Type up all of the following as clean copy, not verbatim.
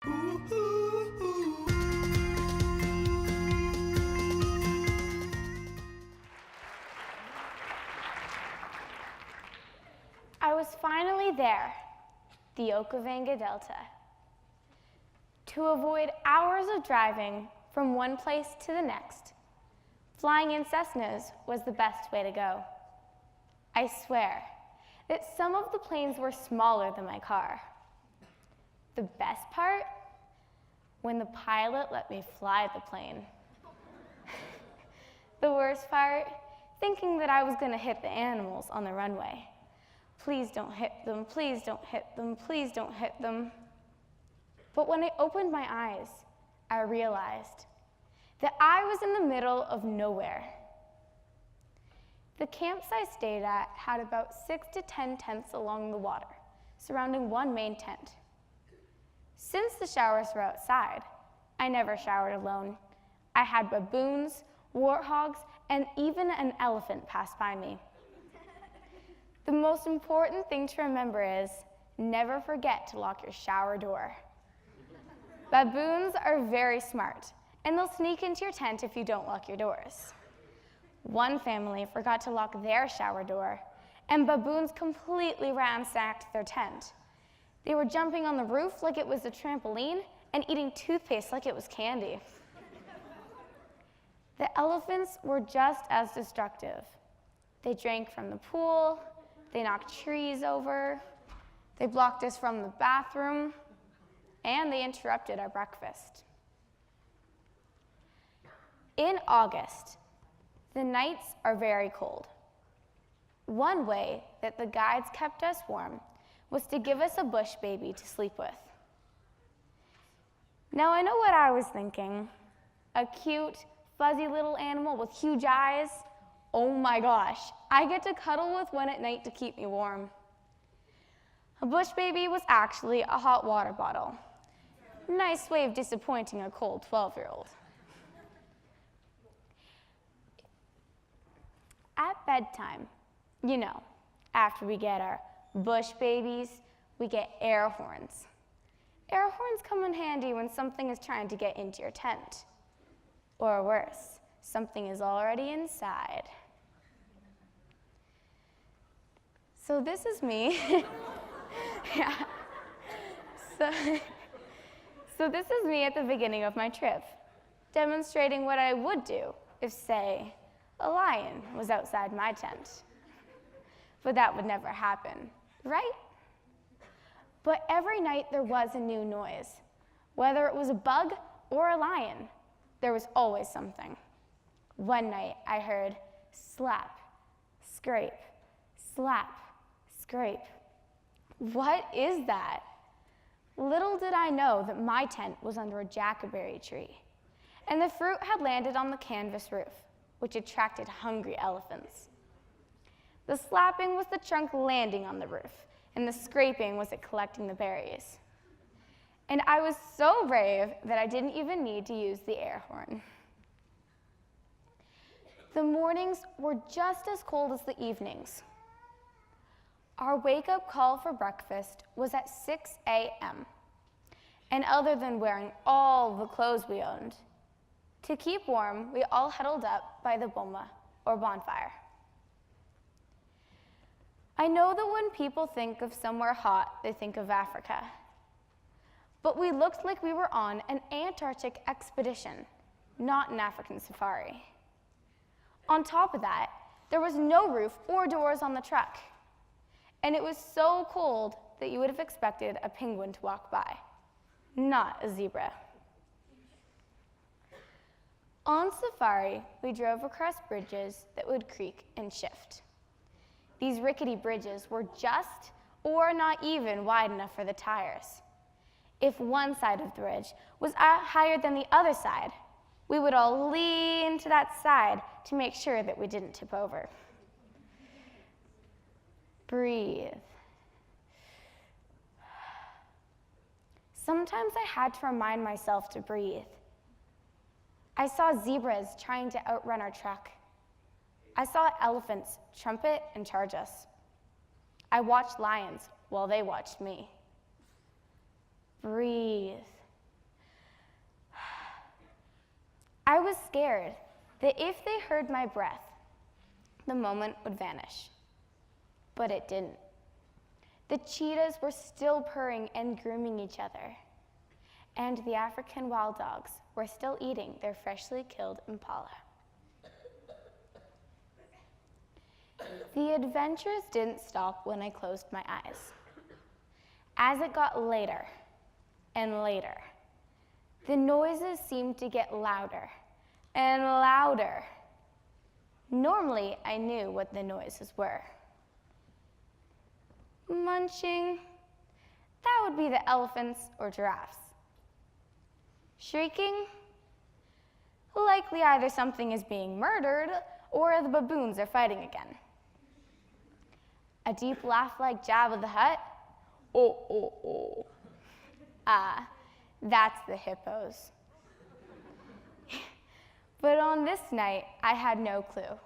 I was finally there, the Okavanga Delta. To avoid hours of driving from one place to the next, flying in Cessnas was the best way to go. I swear that some of the planes were smaller than my car. The best part? When the pilot let me fly the plane. The worst part? Thinking that I was going to hit the animals on the runway. Please don't hit them, please don't hit them, please don't hit them. But when I opened my eyes, I realized that I was in the middle of nowhere. The camps I stayed at had about 6 to 10 tents along the water, surrounding one main tent. Since the showers were outside, I never showered alone. I had baboons, warthogs, and even an elephant pass by me. The most important thing to remember is never forget to lock your shower door. Baboons are very smart, and they'll sneak into your tent if you don't lock your doors. One family forgot to lock their shower door, and baboons completely ransacked their tent. They were jumping on the roof like it was a trampoline and eating toothpaste like it was candy. The elephants were just as destructive. They drank from the pool, they knocked trees over, they blocked us from the bathroom, and they interrupted our breakfast. In August, the nights are very cold. One way that the guides kept us warm was to give us a bush baby to sleep with. Now I know what I was thinking. A cute, fuzzy little animal with huge eyes. Oh my gosh, I get to cuddle with one at night to keep me warm. A bush baby was actually a hot water bottle. Nice way of disappointing a cold 12-year-old. At bedtime, you know, after we get our bush babies, we get air horns. Air horns come in handy when something is trying to get into your tent. Or worse, something is already inside. So this is me. Yeah. So this is me at the beginning of my trip, demonstrating what I would do if, say, a lion was outside my tent. But that would never happen, right? But every night there was a new noise. Whether it was a bug or a lion, there was always something. One night I heard slap, scrape, slap, scrape. What is that? Little did I know that my tent was under a jackberry tree, and the fruit had landed on the canvas roof, which attracted hungry elephants. The slapping was the trunk landing on the roof, and the scraping was it collecting the berries. And I was so brave that I didn't even need to use the air horn. The mornings were just as cold as the evenings. Our wake-up call for breakfast was at 6 a.m. And other than wearing all the clothes we owned, to keep warm, we all huddled up by the boma, or bonfire. I know that when people think of somewhere hot, they think of Africa. But we looked like we were on an Antarctic expedition, not an African safari. On top of that, there was no roof or doors on the truck. And it was so cold that you would have expected a penguin to walk by, not a zebra. On safari, we drove across bridges that would creak and shift. These rickety bridges were just or not even wide enough for the tires. If one side of the bridge was higher than the other side, we would all lean to that side to make sure that we didn't tip over. Breathe. Sometimes I had to remind myself to breathe. I saw zebras trying to outrun our truck. I saw elephants trumpet and charge us. I watched lions while they watched me. Breathe. I was scared that if they heard my breath, the moment would vanish. But it didn't. The cheetahs were still purring and grooming each other, and the African wild dogs were still eating their freshly killed impala. The adventures didn't stop when I closed my eyes. As it got later and later, the noises seemed to get louder and louder. Normally, I knew what the noises were. Munching, that would be the elephants or giraffes. Shrieking, likely either something is being murdered or the baboons are fighting again. A deep laugh like Jabba the Hutt, oh. That's the hippos. But on this night, I had no clue.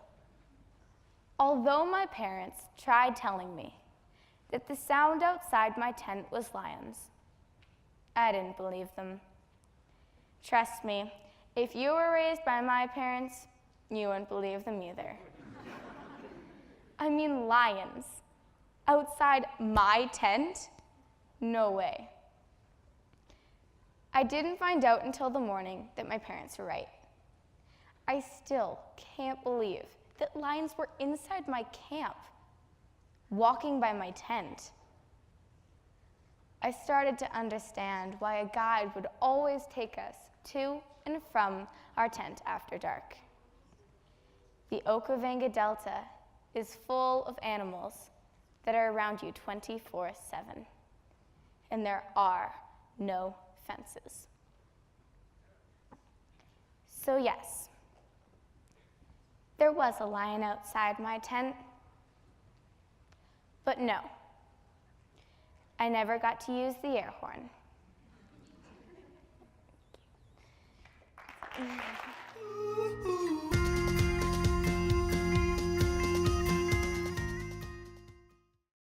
Although my parents tried telling me that the sound outside my tent was lions, I didn't believe them. Trust me, if you were raised by my parents, you wouldn't believe them either. I mean, lions outside my tent? No way. I didn't find out until the morning that my parents were right. I still can't believe that lions were inside my camp, walking by my tent. I started to understand why a guide would always take us to and from our tent after dark. The Okavanga Delta is full of animals that are around you 24/7, and there are no fences. So yes, there was a lion outside my tent, but no, I never got to use the air horn.